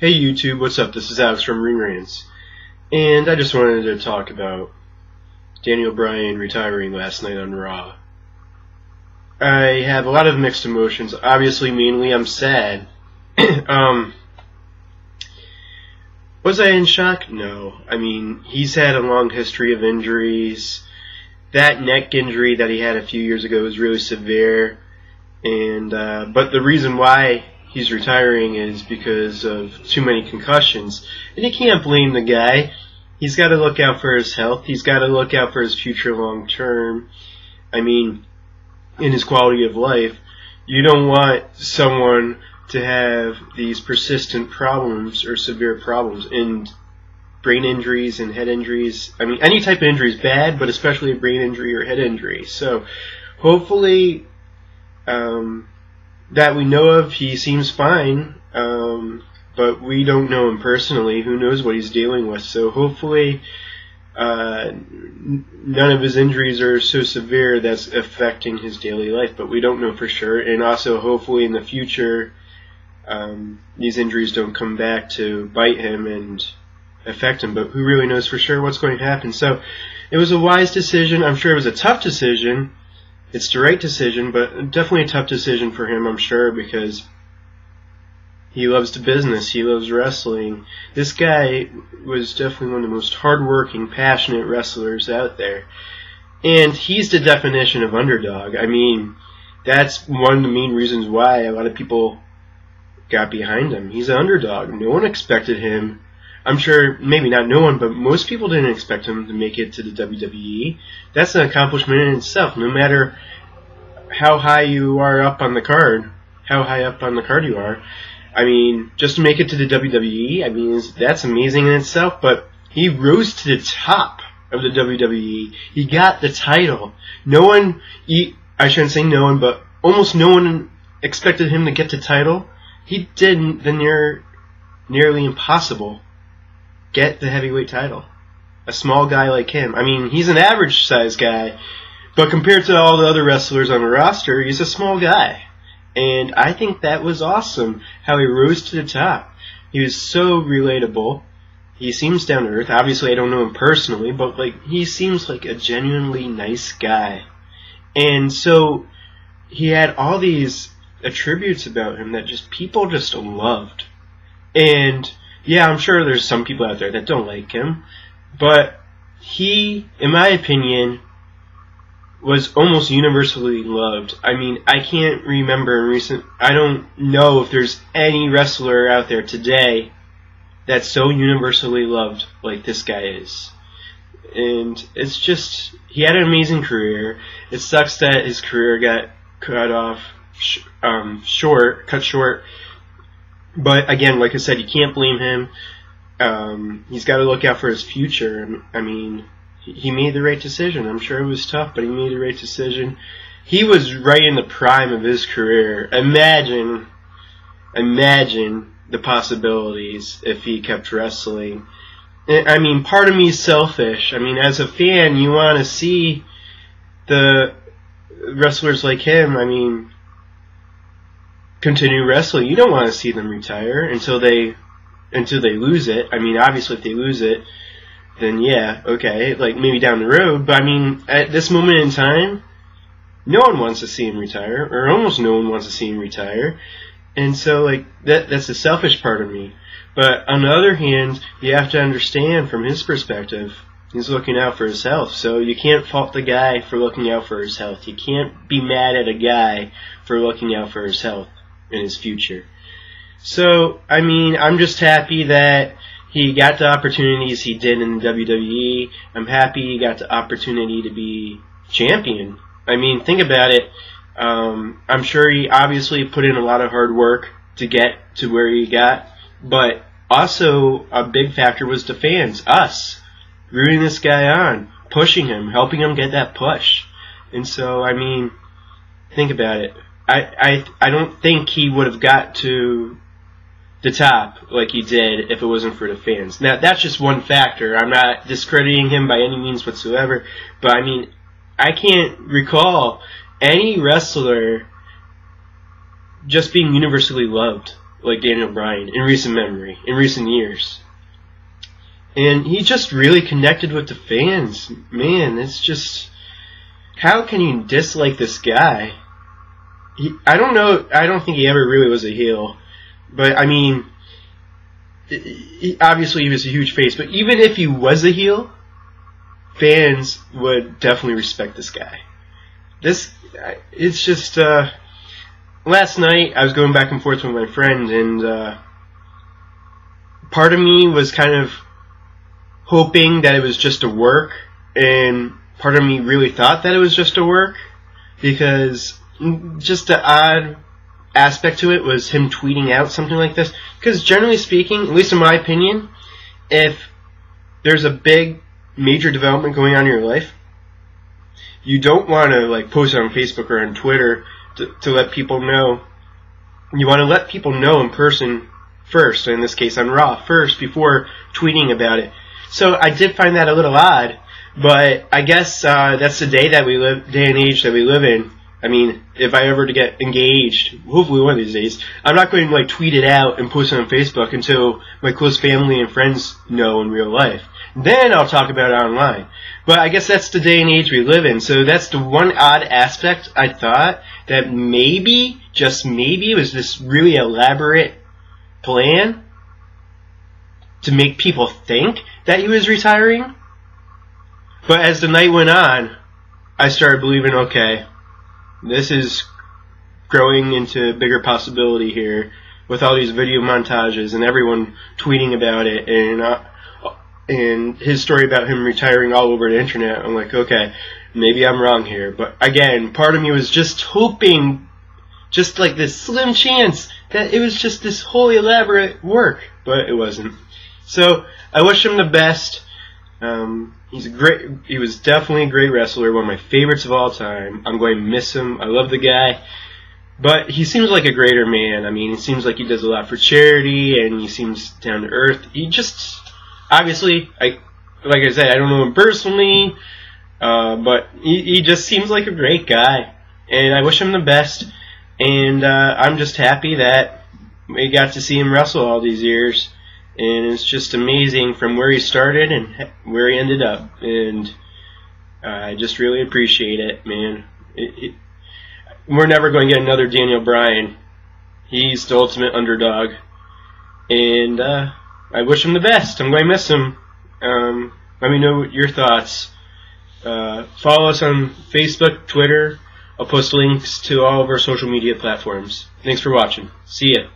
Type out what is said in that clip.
Hey YouTube, what's up? This is Alex from Rants, and I just wanted to talk about Daniel Bryan retiring last night on Raw. I have a lot of mixed emotions. Obviously, mainly I'm sad. Was I in shock? No. I mean, he's had a long history of injuries. That neck injury that he had a few years ago was really severe, and but the reason why he's retiring is because of too many concussions. And you can't blame the guy. He's got to look out for his health. He's got to look out for his future long term. I mean, in his quality of life, you don't want someone to have these persistent problems or severe problems. And brain injuries and head injuries, I mean, any type of injury is bad, but especially a brain injury or head injury. So hopefully that we know of, he seems fine, but we don't know him personally. Who knows what he's dealing with? So hopefully none of his injuries are so severe that's affecting his daily life, but we don't know for sure. And also hopefully in the future these injuries don't come back to bite him and affect him, but who really knows for sure what's going to happen. So it was a wise decision. I'm sure it was a tough decision. It's the right decision, but definitely a tough decision for him, I'm sure, because he loves the business. He loves wrestling. This guy was definitely one of the most hardworking, passionate wrestlers out there. And he's the definition of underdog. I mean, that's one of the main reasons why a lot of people got behind him. He's an underdog. No one expected him. I'm sure, maybe not no one, but most people didn't expect him to make it to the WWE. That's an accomplishment in itself, no matter how high you are up on the card, how high up on the card you are. I mean, just to make it to the WWE, I mean, that's amazing in itself, but he rose to the top of the WWE. He got the title. No one, I shouldn't say no one, but almost no one expected him to get the title. He did the nearly impossible. Get the heavyweight title. A small guy like him. I mean, he's an average size guy, but compared to all the other wrestlers on the roster, he's a small guy. And I think that was awesome, how he rose to the top. He was so relatable. He seems down to earth. Obviously, I don't know him personally, but he seems like a genuinely nice guy. And so he had all these attributes about him that people just loved. And yeah, I'm sure there's some people out there that don't like him, but he, in my opinion, was almost universally loved. I mean, I can't remember I don't know if there's any wrestler out there today that's so universally loved like this guy is. And it's just, he had an amazing career. It sucks that his career got cut short. But again, like I said, you can't blame him. He's got to look out for his future. I mean, he made the right decision. I'm sure it was tough, but he made the right decision. He was right in the prime of his career. Imagine the possibilities if he kept wrestling. I mean, part of me is selfish. I mean, as a fan, you want to see the wrestlers like him, continue wrestling. You don't want to see them retire until they lose it. I mean, obviously if they lose it, then yeah, okay, maybe down the road, but I mean, at this moment in time, no one wants to see him retire, or almost no one wants to see him retire. And so that's the selfish part of me. But on the other hand, you have to understand from his perspective, he's looking out for his health. So you can't fault the guy for looking out for his health. You can't be mad at a guy for looking out for his health in his future. So, I mean, I'm just happy that he got the opportunities he did in the WWE. I'm happy he got the opportunity to be champion. I mean, think about it. I'm sure he obviously put in a lot of hard work to get to where he got, but also a big factor was the fans, us, rooting this guy on, pushing him, helping him get that push. And so, I mean, think about it. I don't think he would have got to the top like he did if it wasn't for the fans. Now, that's just one factor. I'm not discrediting him by any means whatsoever, but I mean, I can't recall any wrestler just being universally loved like Daniel Bryan in recent memory, in recent years. And he just really connected with the fans. Man, it's just... How can you dislike this guy? I don't know. I don't think he ever really was a heel. But, I mean, obviously he was a huge face. But even if he was a heel, fans would definitely respect this guy. It's just... last night, I was going back and forth with my friend, and part of me was kind of hoping that it was just a work, and part of me really thought that it was just a work, because just the odd aspect to it was him tweeting out something like this. Because generally speaking, at least in my opinion, if there's a big, major development going on in your life, you don't want to like post it on Facebook or on Twitter to let people know. You want to let people know in person first, in this case on Raw first, before tweeting about it. So I did find that a little odd, but I guess that's the day and age that we live in. I mean, if I ever to get engaged, hopefully one of these days, I'm not going to like tweet it out and post it on Facebook until my close family and friends know in real life. Then I'll talk about it online. But I guess that's the day and age we live in. So that's the one odd aspect I thought, that maybe, just maybe, it was this really elaborate plan to make people think that he was retiring. But as the night went on, I started believing, okay, this is growing into a bigger possibility here with all these video montages and everyone tweeting about it and his story about him retiring all over the internet. I'm like, okay, maybe I'm wrong here. But again, part of me was just hoping, just like this slim chance, that it was just this whole elaborate work. But it wasn't. So I wish him the best. He was definitely a great wrestler, one of my favorites of all time. I'm going to miss him. I love the guy. But he seems like a greater man. I mean, he seems like he does a lot for charity, and he seems down to earth. He just, obviously, like I said, I don't know him personally, but he just seems like a great guy. And I wish him the best. And I'm just happy that we got to see him wrestle all these years. And it's just amazing from where he started and where he ended up. And I just really appreciate it, man. We're never going to get another Daniel Bryan. He's the ultimate underdog. And I wish him the best. I'm going to miss him. Let me know your thoughts. Follow us on Facebook, Twitter. I'll post links to all of our social media platforms. Thanks for watching. See ya.